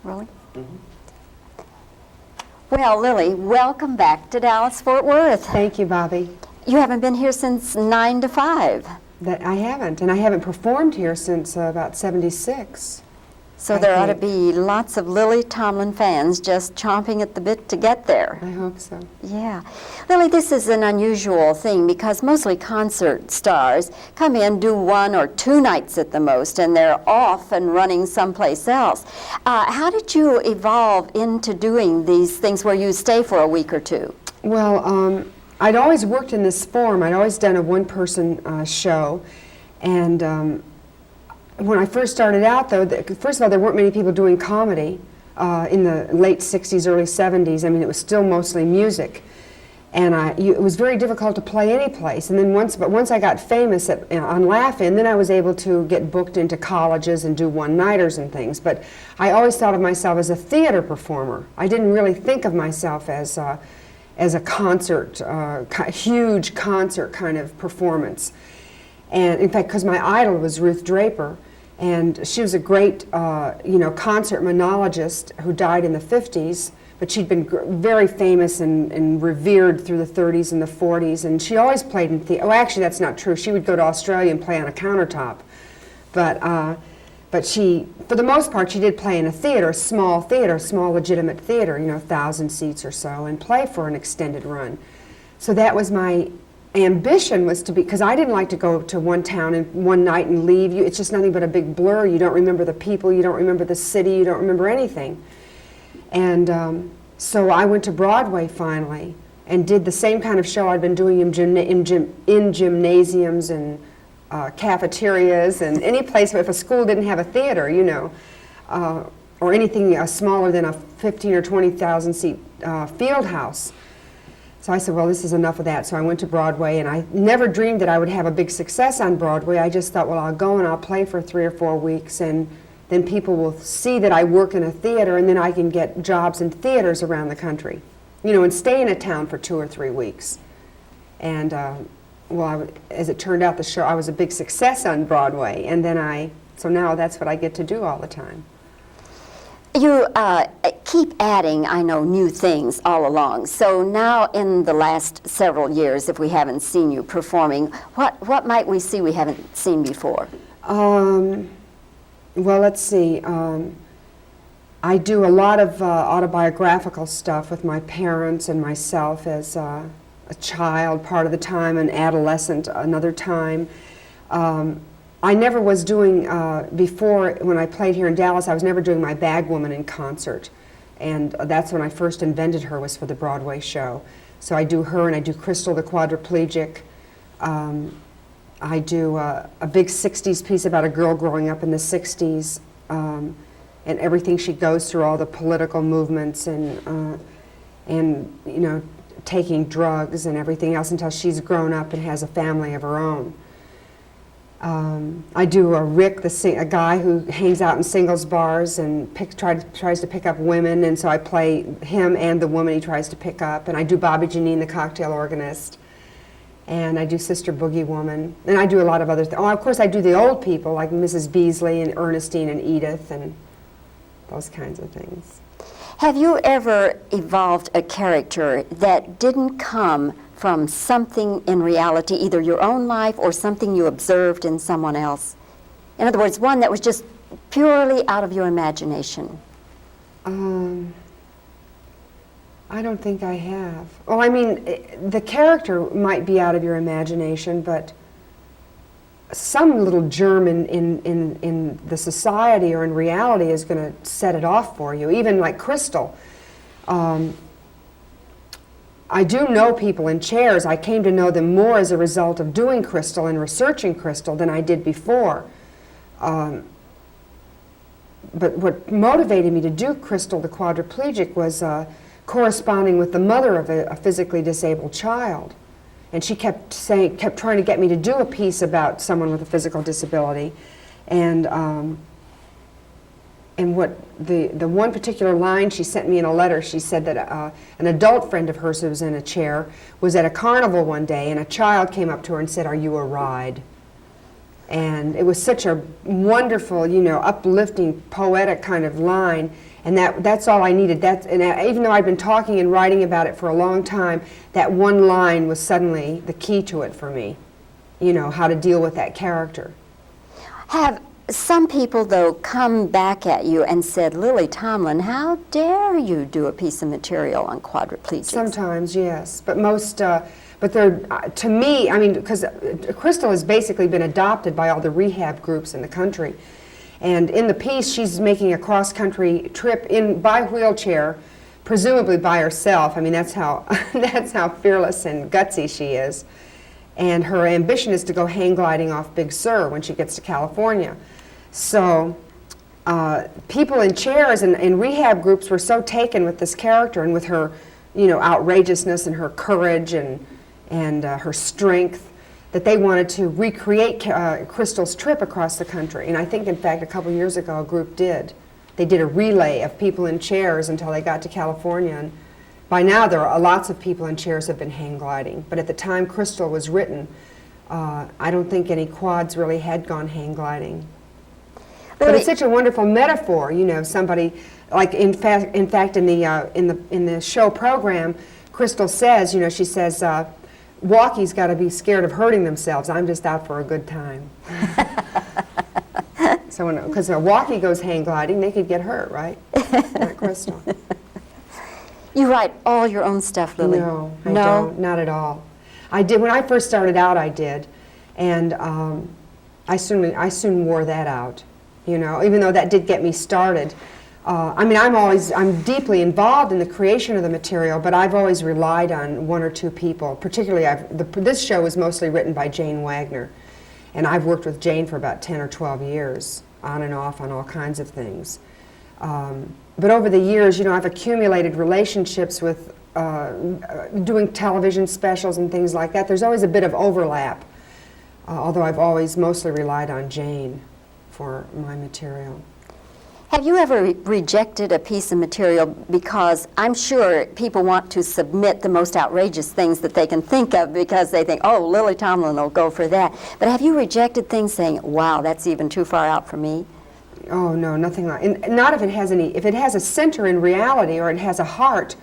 Really? Mm-hmm. Well, Lily, welcome back to Dallas-Fort Worth. Thank you, Bobbie. You haven't been here since 9 to 5. That I haven't, and I haven't performed here since about '76. So I there ought to think. be lots of Lily Tomlin fans just chomping at the bit to get there. I hope so. Yeah. Lily, this is an unusual thing because mostly concert stars come in, do 1 or 2 nights at the most, and they're off and running someplace else. How did you evolve into doing these things where you stay for a week or 2? Well, I'd always worked in this form. I'd always done a one-person show, and when I first started out, though, first of all, there weren't many people doing comedy in the late '60s, early '70s. I mean, it was still mostly music, and it was very difficult to play any place. And then once I got famous on Laugh-In, then I was able to get booked into colleges and do one-nighters and things. But I always thought of myself as a theater performer. I didn't really think of myself as a concert, huge concert kind of performance. And in fact, because my idol was Ruth Draper, and she was a great, concert monologist who died in the '50s, but she'd been very famous and revered through the '30s and the '40s, and she always played in theater. Oh, actually, that's not true. She would go to Australia and play on a countertop, but she, for the most part, she did play in a theater, small legitimate theater, 1,000 seats or so, and play for an extended run. So that was my ambition, was to be, because I didn't like to go to one town and one night and leave. It's just nothing but a big blur. You don't remember the people, you don't remember the city, you don't remember anything. And so I went to Broadway finally and did the same kind of show I'd been doing in gymnasiums and cafeterias and any place if a school didn't have a theater, or anything smaller than a 15 or 20,000 seat field house. So I said, well, this is enough of that. So I went to Broadway, and I never dreamed that I would have a big success on Broadway. I just thought, well, I'll go and I'll play for 3 or 4 weeks, and then people will see that I work in a theater, and then I can get jobs in theaters around the country, and stay in a town for 2 or 3 weeks. And as it turned out, I was a big success on Broadway, and then so now that's what I get to do all the time. You keep adding, I know, new things all along. So now in the last several years, if we haven't seen you performing, what might we see we haven't seen before? Well, let's see. I do a lot of autobiographical stuff with my parents and myself as a child part of the time, an adolescent another time. I never was doing, before when I played here in Dallas, I was never doing my Bagwoman in concert. And that's when I first invented her, was for the Broadway show. So I do her, and I do Crystal the quadriplegic. I do a big '60s piece about a girl growing up in the '60s, and everything she goes through, all the political movements and taking drugs and everything else until she's grown up and has a family of her own. I do a Rick, a guy who hangs out in singles bars and tries to pick up women, and so I play him and the woman he tries to pick up. And I do Bobbie Janine, the cocktail organist, and I do Sister Boogie Woman, and I do a lot of other things. Oh, of course, I do the old people like Mrs. Beasley and Ernestine and Edith and those kinds of things. Have you ever evolved a character that didn't come from something in reality, either your own life or something you observed in someone else? In other words, one that was just purely out of your imagination. I don't think I have. Well, I mean, the character might be out of your imagination, but some little germ in the society or in reality is going to set it off for you. Even like Crystal. I do know people in chairs. I came to know them more as a result of doing Crystal and researching Crystal than I did before. But what motivated me to do Crystal the quadriplegic was corresponding with the mother of a physically disabled child. And she kept trying to get me to do a piece about someone with a physical disability. And what the one particular line she sent me in a letter, she said that an adult friend of hers who was in a chair was at a carnival one day, and a child came up to her and said, "Are you a ride?" And it was such a wonderful, you know, uplifting, poetic kind of line. And that's all I needed. Even though I'd been talking and writing about it for a long time, that one line was suddenly the key to it for me. You know, how to deal with that character. Have some people, though, come back at you and said, Lily Tomlin, how dare you do a piece of material on quadriplegics? Sometimes, yes. But most, but they're, to me, I mean, because Crystal has basically been adopted by all the rehab groups in the country. And in the piece, she's making a cross-country trip by wheelchair, presumably by herself. I mean, that's how, that's how fearless and gutsy she is. And her ambition is to go hang gliding off Big Sur when she gets to California. So people in chairs and rehab groups were so taken with this character and with her, you know, outrageousness and her courage and her strength, that they wanted to recreate Crystal's trip across the country. And I think, in fact, a couple years ago, a group did. They did a relay of people in chairs until they got to California. And by now, there are lots of people in chairs have been hang gliding. But at the time Crystal was written, I don't think any quads really had gone hang gliding. But it's such a wonderful metaphor, you know. Somebody, like in fact in the show program, Crystal says, you know, she says, walkies got to be scared of hurting themselves. I'm just out for a good time. So, because a walkie goes hang gliding, they could get hurt, right? Not Crystal. You write all your own stuff, Lily? No, I don't. Not at all. I did when I first started out. I did, and I soon wore that out. You know, even though that did get me started. I mean, I'm deeply involved in the creation of the material, but I've always relied on one or two people. Particularly, this show was mostly written by Jane Wagner, and I've worked with Jane for about 10 or 12 years, on and off on all kinds of things. But over the years, you know, I've accumulated relationships with doing television specials and things like that. There's always a bit of overlap, although I've always mostly relied on Jane for my material. Have you ever rejected a piece of material because I'm sure people want to submit the most outrageous things that they can think of because they think, oh, Lily Tomlin will go for that. But have you rejected things saying, wow, that's even too far out for me? Oh, no, nothing like, and not if it has a center in reality or it has a heart,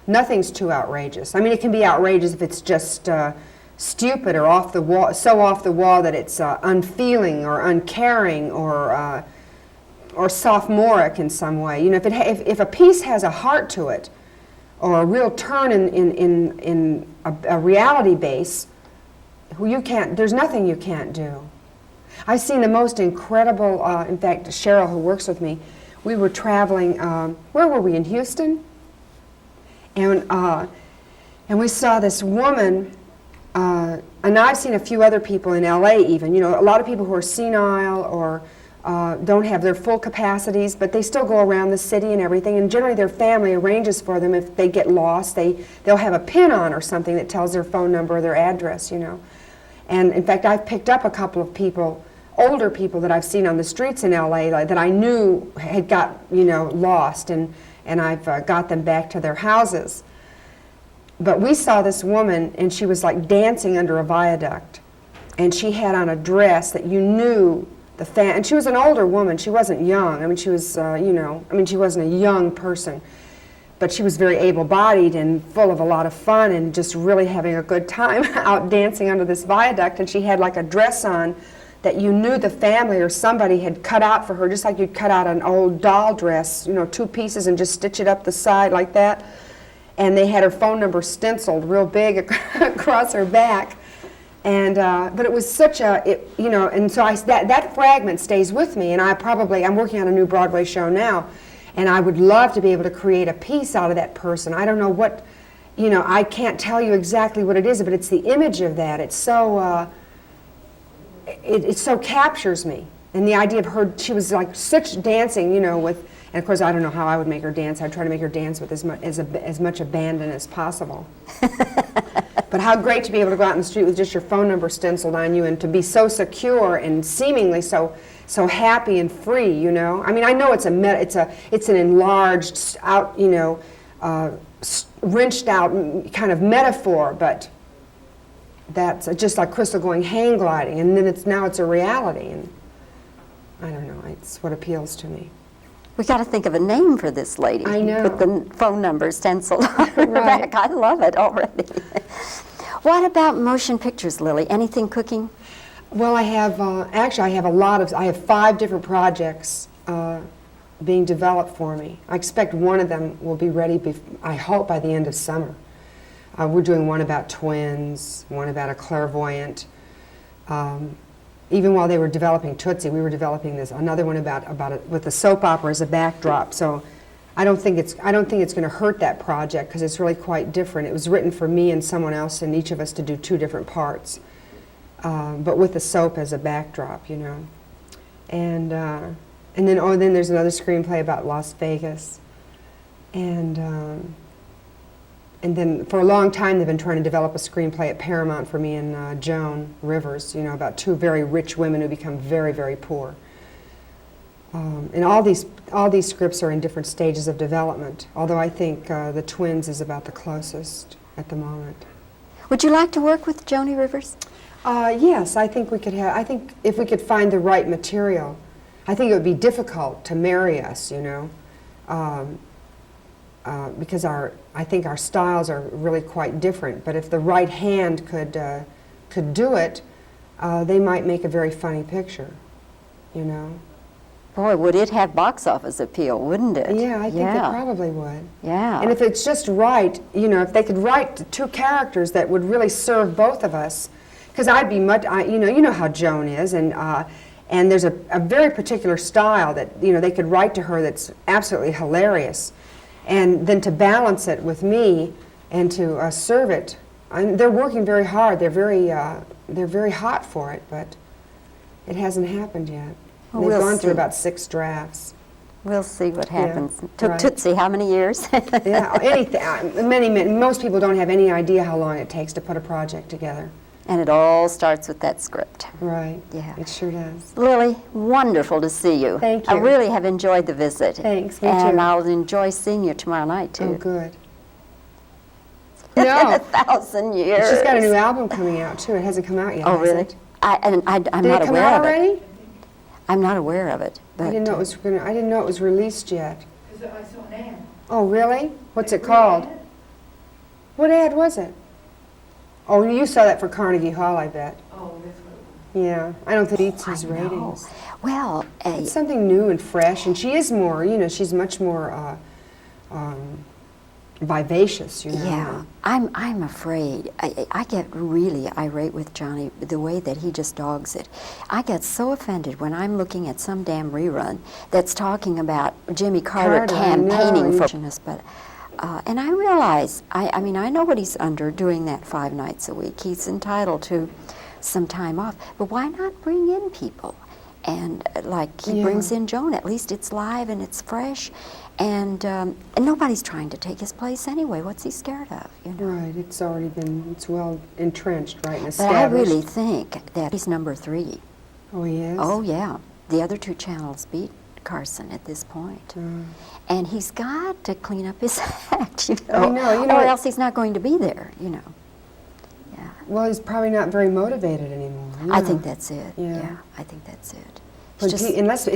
nothing's too outrageous. I mean, it can be outrageous if it's just stupid or off the wall, so off the wall that it's unfeeling or uncaring or sophomoric in some way. You know, if a piece has a heart to it, or a real turn in a reality base, there's nothing you can't do. I've seen the most incredible. In fact, Cheryl, who works with me, we were traveling. Where were we, in Houston? And we saw this woman. And I've seen a few other people in LA even, you know, a lot of people who are senile or don't have their full capacities, but they still go around the city and everything, and generally their family arranges for them if they get lost. They'll have a pin on or something that tells their phone number or their address, you know. And in fact, I've picked up a couple of people, older people that I've seen on the streets in LA that I knew had got, you know, lost, and I've got them back to their houses. But we saw this woman, and she was like dancing under a viaduct, and she had on a dress that you knew and she was an older woman. She wasn't young. I mean, she was, you know, I mean, she wasn't a young person, but she was very able-bodied and full of a lot of fun and just really having a good time out dancing under this viaduct. And she had like a dress on that you knew the family or somebody had cut out for her, just like you'd cut out an old doll dress, you know, 2 pieces and just stitch it up the side like that. And they had her phone number stenciled real big across her back. And but it was such you know, and so that fragment stays with me. And I'm working on a new Broadway show now, and I would love to be able to create a piece out of that person. I don't know what, you know, I can't tell you exactly what it is, but it's the image of that. It's so it so captures me. And the idea of her, she was like such dancing, you know, with. And of course, I don't know how I would make her dance. I'd try to make her dance with as much abandon as possible. But how great to be able to go out in the street with just your phone number stenciled on you and to be so secure and seemingly so happy and free, you know? I mean, I know it's an enlarged out, you know, wrenched out kind of metaphor, but that's just like Crystal going hang gliding, and then now it's a reality, and I don't know, it's what appeals to me. We got to think of a name for this lady. I know. With the phone number stenciled on her Right. back. I love it already. What about motion pictures, Lily? Anything cooking? Well, I have, actually, I have 5 different projects being developed for me. I expect one of them will be ready, I hope, by the end of summer. We're doing one about twins, one about a clairvoyant. Even while they were developing Tootsie, we were developing another one with the soap opera as a backdrop. So I don't think it's going to hurt that project because it's really quite different. It was written for me and someone else, and each of us to do 2 different parts, but with the soap as a backdrop, you know. And then there's another screenplay about Las Vegas, and then for a long time they've been trying to develop a screenplay at Paramount for me and Joan Rivers, you know, about 2 very rich women who become very, very poor. And all these scripts are in different stages of development, although I think the twins is about the closest at the moment. Would you like to work with Joni Rivers? Yes, I think we could have. I think if we could find the right material, I think it would be difficult to marry us, you know, because I think our styles are really quite different. But if the right hand could do it, they might make a very funny picture, you know. Boy, would it have box office appeal, wouldn't it? Yeah, I think it probably would. Yeah. And if it's just right, you know, if they could write 2 characters that would really serve both of us, because I'd be you know how Joan is, and there's a very particular style that, you know, they could write to her that's absolutely hilarious, and then to balance it with me and to serve it. They're working very hard. They're very hot for it, but it hasn't happened yet. Well, They've we'll gone through see. about 6 drafts. We'll see what happens. Took right. Tootsie how many years? Yeah, anything. Most people don't have any idea how long it takes to put a project together. And it all starts with that script. Right. Yeah. It sure does. Lily, wonderful to see you. Thank I you. really have enjoyed the visit. Thanks, me And too. I'll enjoy seeing you tomorrow night, too. Oh, good. In No. 1,000 years. She's got a new album coming out, too. It hasn't come out yet, Oh, has really? it? I'm Did not it come aware out of it. already? I'm not aware of it. But I didn't know it was released yet. I saw an ad. Oh, really? What's it called? What ad was it? Oh, you saw that for Carnegie Hall, I bet. Oh, that's what it Yeah. I don't think it beats his I know. ratings. Well, It's something new and fresh, and she is more, you know, she's much more vivacious, you know. yeah, I'm afraid. I get really irate with Johnny, the way that he just dogs it. I get so offended when I'm looking at some damn rerun that's talking about Jimmy Carter I know, campaigning you- for us, but and I realize, I mean, I know what he's under doing that 5 nights a week. He's entitled to some time off, but why not bring in people? And like he Yeah. brings in Joan, at least it's live and it's fresh, and nobody's trying to take his place anyway. What's he scared of, you know? Right, it's well entrenched, right, and But established. I really think that he's number 3. Oh, he is? Oh, yeah. The other 2 channels beat Carson at this point. And he's got to clean up his act, you know, I know, you know, or else he's not going to be there, you know. Yeah. Well, he's probably not very motivated anymore. I Yeah. think that's it. Yeah. Yeah, I think that's it. But It's just, unless